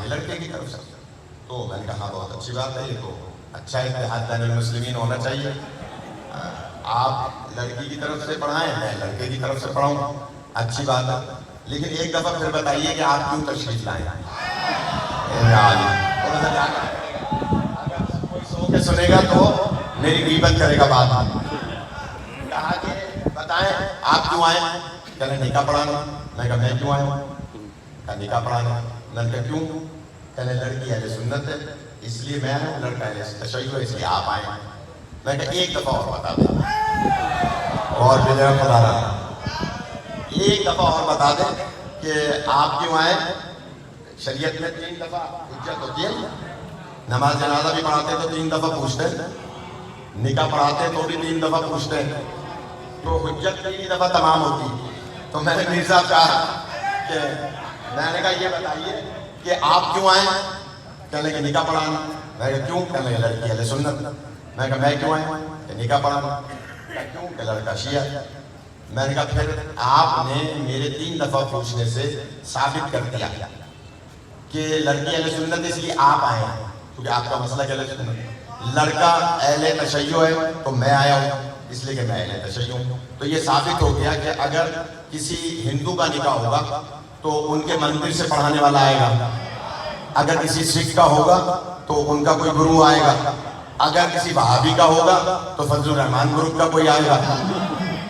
لڑکے کی طرف سے. تو میں نے کہا بہت اچھی بات ہے, یہ تو اچھا اتحاد بین المسلمین ہونا چاہیے. آپ لڑکی کی طرف سے پڑھائیں, میں لڑکے کی طرف سے پڑھاؤں, اچھی بات ہے. لیکن ایک دفعہ پھر بتائیے کہ آپ کیوں تشریف لائیں. اگر کوئی سو کے سنے گا تو میری غیبت کرے گا بعد میں. کہا کہ بتائیں آپ کیوں آئے. کہنے نکاح پڑھانا. میں کہا میں کیوں آیا ہوں. کہا نکاح پڑھانا. میں نے کہا کیوں. کہنے لڑکی اہل سنت ہے اس لیے میں ہوں, لڑکا اہل تشیع ہے اس لیے آپ آئے. میں کہا ایک دفعہ اور بتا دیں, اور بھی جگہ خدا رہا, ایک دفعہ اور بتا دیں کہ آپ کیوں آئے. شریعت میں 3 دفعہ حجت ہوتی ہے. نماز جنازہ بھی پڑھاتے تو 3 دفعہ پوچھتے ہیں, نکاح پڑھاتے تو بھی 3 دفعہ پوچھتے ہیں, تو حجت 3 دفعہ تمام ہوتی. تو میں نے میر صاحب کہا کہ میں نے کہا یہ بتائیے کہ آپ کیوں آئے. کہنے کہ نکاح پڑھانا. میں کہا کیوں. کہنے کہ لڑکی اہل سنت. میں کہا میں کیوں آئے. کہ نکاح پڑھانا. کیوں. کہ لڑکا شیعہ. میں نے کہا پھر آپ نے میرے 3 دفعہ پوچھنے سے ثابت کر دیا کہ لڑکی اہل سنت اس لیے آپ آئے ہیں کیونکہ آپ کا مسئلہ اہل سنت. لڑکا اہل تشیع ہے تو میں آیا ہوں اس لیے کہ میں اہل تشیع ہوں. تو یہ ثابت ہو گیا کہ اگر کسی ہندو کا نکاح ہوگا تو ان کے مندر سے پڑھانے والا آئے گا. اگر کسی سکھ کا ہوگا تو ان کا کوئی گرو آئے گا. اگر کسی وہابی کا ہوگا تو فضل الرحمان گروپ کا کوئی آئے گا.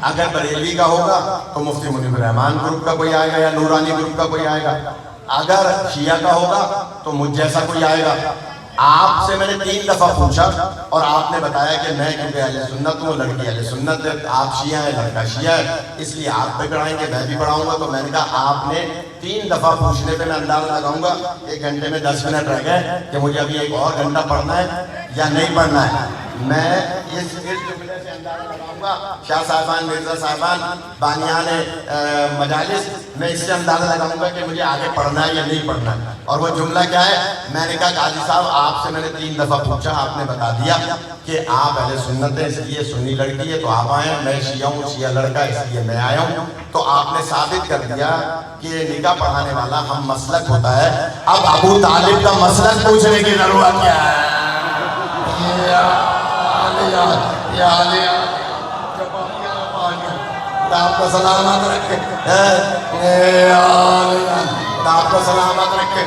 اگر بریلوی کا ہوگا تو مفتی منیب الرحمان گروپ کا کوئی آئے گا یا نورانی گروپ کا کوئی آئے گا. اگر شیعہ کا ہوگا تو مجھ جیسا کوئی آئے گا. آپ سے میں نے 3 دفعہ پوچھا اور آپ نے بتایا کہ میں کیونکہ اہل سنت ہوں, لڑکی اہل سنت ہے, آپ شیعہ ہیں, لڑکا شیعہ ہے, اس لیے آپ بھی پڑھائیں گے میں بھی پڑھاؤں گا. تو میں نے کہا آپ نے 3 دفعہ پوچھنے پہ میں اندازہ لگاؤں گا 1 گھنٹے میں 10 منٹ رہ گئے کہ مجھے ابھی 1 اور گھنٹہ پڑھنا ہے یا نہیں پڑھنا ہے. میں اس جملے سے اندازہ لگاؤں گا, شاہ صاحبان, مرزا صاحبان, بانیان مجالس, میں اس سے اندازہ لگاؤں گا کہ مجھے آگے پڑھنا ہے یا نہیں پڑھنا ہے. اور وہ جملہ کیا ہے. میں نے کہا قاضی صاحب آپ سے میں نے 3 دفعہ پوچھا, آپ نے بتا دیا کہ آپ اہل سنت ہیں اس لیے سنی لڑکی ہے تو آپ آئے. میں شیعہ ہوں, شیعہ لڑکا اس لیے میں آیا ہوں. تو آپ نے ثابت کر دیا کہ نکاح پڑھانے والا ہم مسلک ہوتا ہے. اب ابو طالب کا مسلک پوچھنے کی ضرورت کیا ہے. آپ کو سلامت رکھے, آپ کو سلامت رکھے,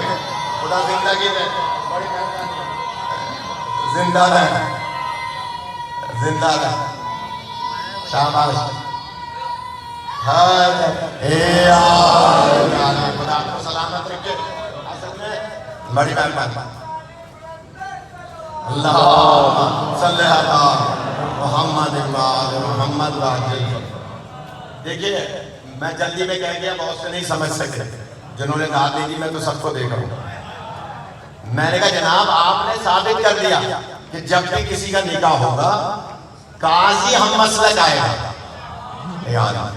خدا زندگی دے, بڑی زندہ رہے, زندہ رہے, شاباش. خدا آپ کو سلامت رکھے. اصل میں بڑی مہربانی. اللہم صلی علی محمد محمد واجل. دیکھیے میں جلدی میں کہہ گیا, بہت سے نہیں سمجھ سکے جنہوں نے داد دی تھی, میں تو سب کو دیکھ رہا ہوں. میں نے کہا جناب آپ نے ثابت کر دیا کہ جب بھی کسی کا نکاح ہوگا قاضی ہم مسلک آئے گا,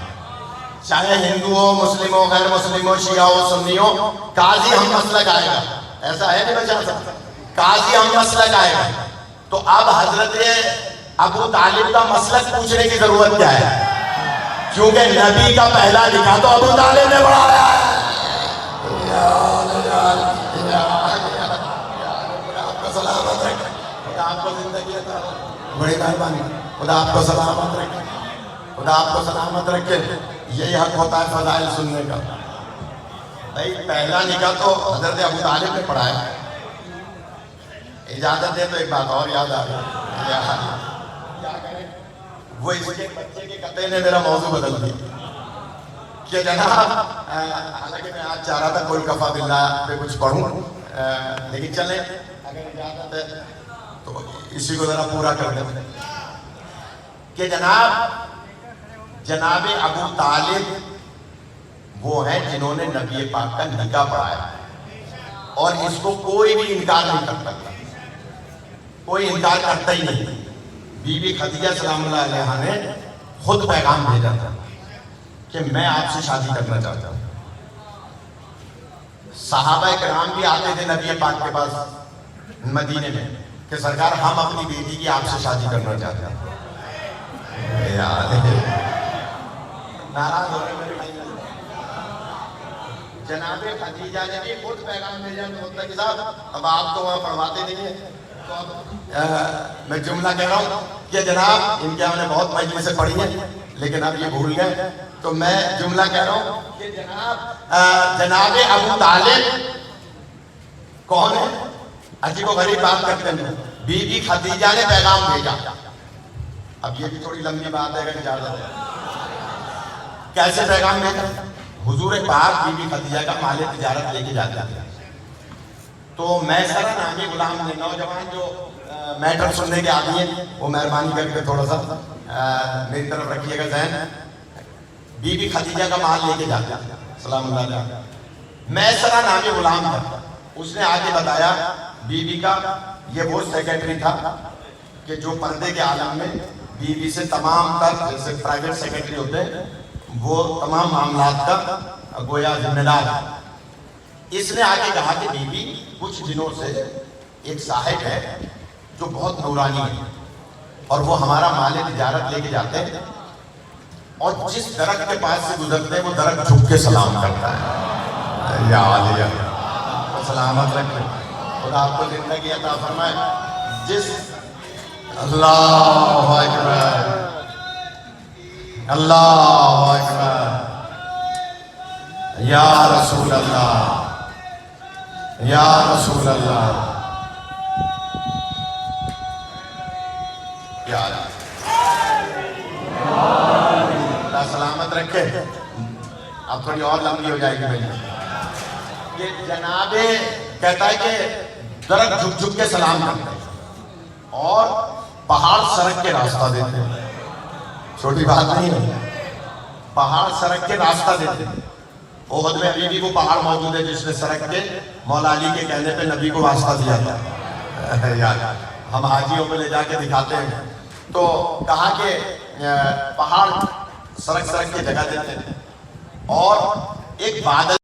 چاہے ہندو ہو, مسلم ہو, غیر مسلم ہو, شیعہ ہو, سنی ہو, قاضی ہم مسلک آئے گا. ایسا ہے نہیں بچا سکتا, قاضی ہم مسلک آئے گا. تو اب حضرت ابو طالب کا مسلک پوچھنے کی ضرورت کیا ہے, کیونکہ نبی کا پہلا نکاح تو ابو طالب نے پڑھایا ہے. آپ کو سلامت رکھے, خدا آپ کو زندگی عطا فرمائے, بڑی مہربانی. خدا آپ کو سلامت رکھے, خدا آپ کو سلامت رکھے. یہی حق ہوتا ہے فضائل سننے کا. بھائی پہلا نکاح تو حضرت ابو طالب نے پڑھایا. اجازت دے تو ایک بات اور یاد آ گئی. وہ اس کے بچے کے قطعے نے میرا موضوع بدل دیا کہ جناب, حالانکہ میں آج چاہ رہا تھا کوئی کفا باللہ پہ کچھ پڑھوں, لیکن چلیں اگر اجازت ہے تو اسی کو ذرا پورا کر دیں کہ جناب ابو طالب وہ ہیں جنہوں نے نبی پاک کا نکاح پڑھایا اور اس کو کوئی بھی انکار نہیں کرتا, کوئی انکار کرتا ہی نہیں. بی بی خدیجہ سلام اللہ علیہا نے خود پیغام بھیجا تھا کہ میں آپ سے شادی کرنا چاہتا ہوں. صحابہ کرام بھی آتے تھے نبی پاک کے پاس مدینے میں کہ سرکار ہم اپنی بیٹی کی آپ سے شادی کرنا چاہتے ہیں. ناراض ہو رہے میرے بھائی, جناب خدیجہ نے بھی خود پیغام بھیجا متقی صاحب، اب آپ تو وہاں پڑھواتے نہیں ہیں تو اب میں جملہ کہہ رہا ہوں کہ جناب ان کے ہم نے بہت مجلسیں پڑھی ہیں لیکن اب یہ بھول گئے، تو میں جملہ کہہ رہا ہوں کہ جناب ابو طالب کون ہے؟ عجیب و غریب بات کرتے ہیں، بی بی خدیجہ نے پیغام بھیجا۔ اب یہ بھی تھوڑی لمبی بات ہے اگر اجازت ہے۔ کیسے پیغام بھیجا؟ حضور پاک بی بی خدیجہ کا مال تجارت لے کے جاتے ہیں، تو میسرہ نامی غلام نے، نوجوان جو میٹر سننے کے عادی ہیں وہ مہربانی کر کے تھوڑا سا میری طرف رکھیے گا ذہن، بی بی خدیجہ کا مال لے کے جاتے ہیں سلام اللہ علیہ، میسرہ نامی غلام تھا، اس نے آگے بتایا بی بی کا یہ وہ سیکریٹری تھا کہ جو پردے کے عالم میں بی بی سے تمام تر، جیسے پرائیویٹ سیکریٹری ہوتے ہیں وہ تمام معاملات کا گویا ذمہ دار ہے۔ اس نے آگے کہا کہ بی بی کچھ دنوں سے ایک صاحب ہے جو بہت نورانی ہے اور وہ ہمارا مال تجارت لے کے جاتے ہیں اور جس درخت کے پاس سے گزرتے ہیں وہ درخت جھک کے سلام کرتا ہے۔ یا علیہ سلامت رکھے، خدا آپ کو زندگی عطا فرمائے۔ جس اللہ اکبر اللہ اکبر، یا رسول اللہ یا رسول اللہ، یا اللہ سلامت رکھے۔ اب تھوڑی اور لمبی ہو جائے گی میری۔ یہ جناب کہتا ہے کہ درخت جھک جھک کے سلام کرتے ہیں اور پہاڑ سڑک کے راستہ دیتے ہیں، چھوٹی بات نہیں ہے، پہاڑ سڑک کے راستہ دیتے ہیں۔ احد میں ابھی بھی وہ پہاڑ موجود ہے جس نے سڑک کے مولا علی کے کہنے پہ نبی کو واسطہ دیا تھا، یاد ہم حاجیوں پہ لے جا کے دکھاتے ہیں، تو کہا کہ پہاڑ سڑک کے جگہ دیتے ہیں اور ایک بادل